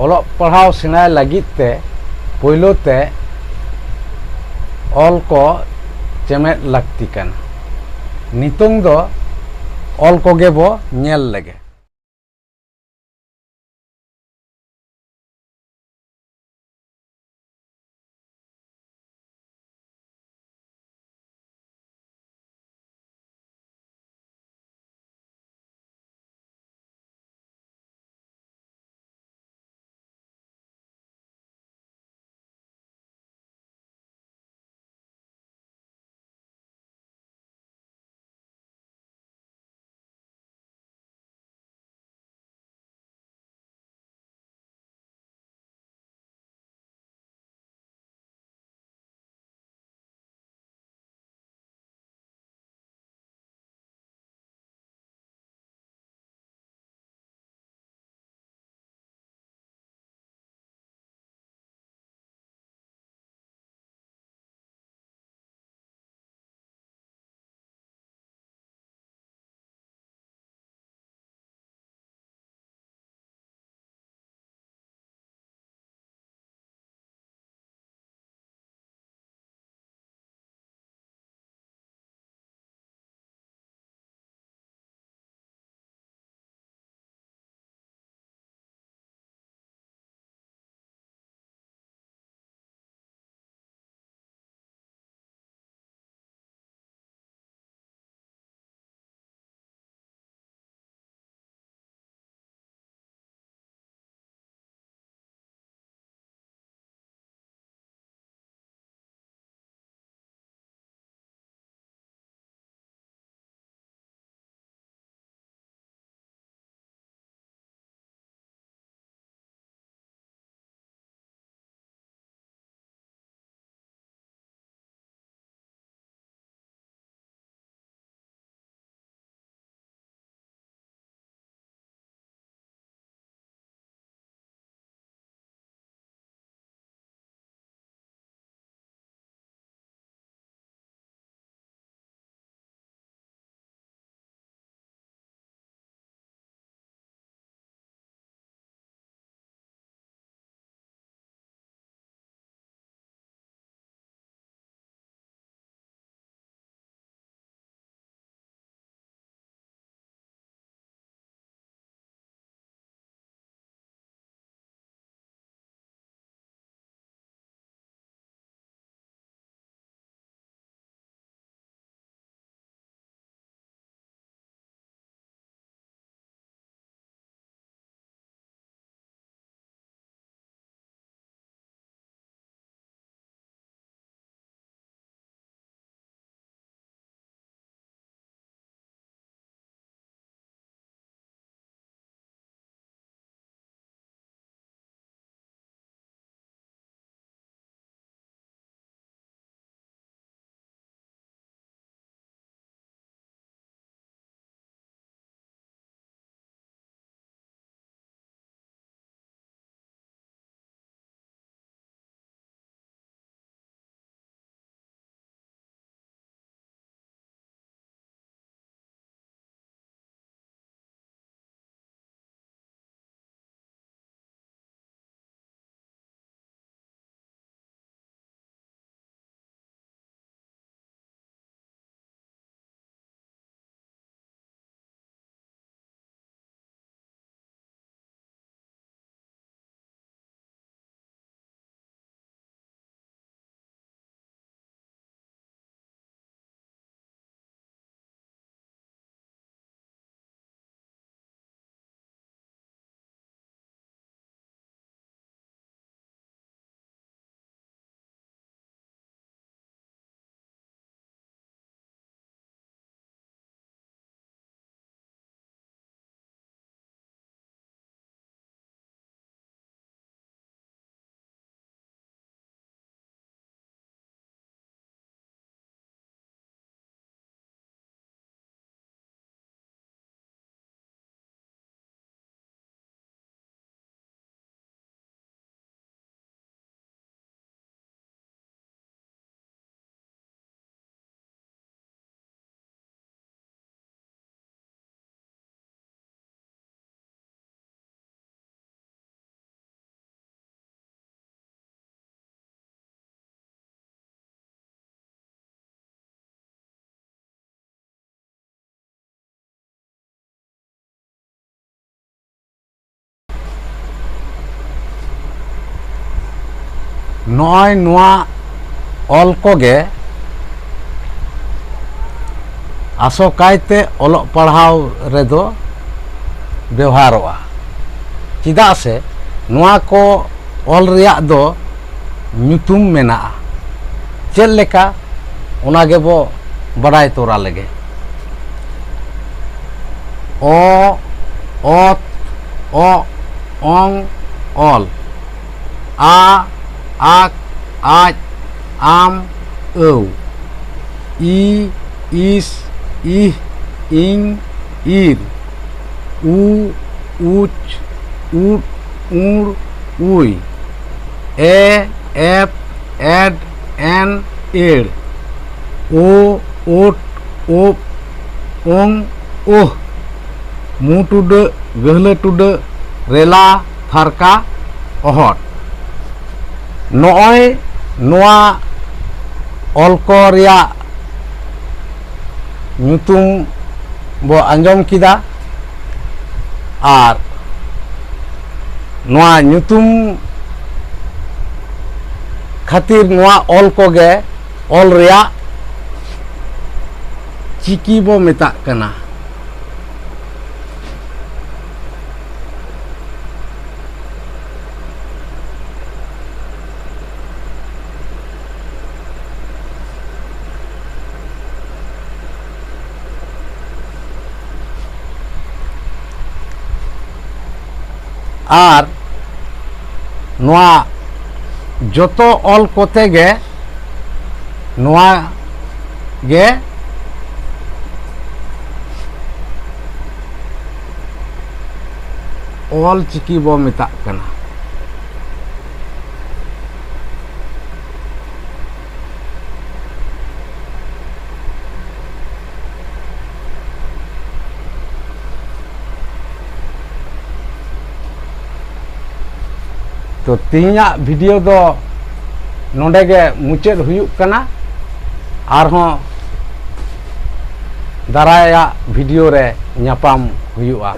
ᱚᱞᱚᱜ ᱯᱟᱲᱦᱟᱣ ᱥᱮᱬᱟᱭ ᱞᱟᱹᱜᱤᱫ ᱛᱮ ᱯᱳᱭᱞᱳ ᱛᱮ ᱚᱞ ᱠᱚ ᱪᱮᱢᱮᱫ ᱞᱟᱹᱠᱛᱤ ᱠᱟᱱᱟ᱾ ᱱᱤᱛᱚᱝ ᱫᱚ ᱚᱞ ᱠᱚᱜᱮ ᱵᱚ ᱧᱮᱞ ᱞᱮᱜᱮ᱾ नॉय नोआ ऑल को गे आसोकायते ओलोग पढ़ाव रेदो व्यवहारोआ चिदा से नोआ को ऑल रिया दो ᱧᱩᱛᱩᱢ मेना चेद लेका ओना गेबो बड़ाय तोरा लगे ओ ओत ओ ओंग ऑल आ आक आज आम औ ई इस इह इंग ईर उ उच उट उड़ उई ए एप एड एन एड ओ ओट ओप ओंग ओह मु टुड गहल टुड रेला फारका अहट नॉय नोआ ऑल को रिया ᱧᱩᱛᱩᱢ बो आंजम किदा आर नोआ ᱧᱩᱛᱩᱢ खातिर नोआ ऑल को गे ऑल रिया चिकी बो मेताक कना आर नोआ जोतो ऑल कोते गे नोआ गे ऑल चिकी बो मेताक कना तो तीना वीडियो दो नोडे गे मुचाद हुयुक कना आरहों दाराया वीडियो रे ᱧᱟᱯᱟᱢ हुयुआ।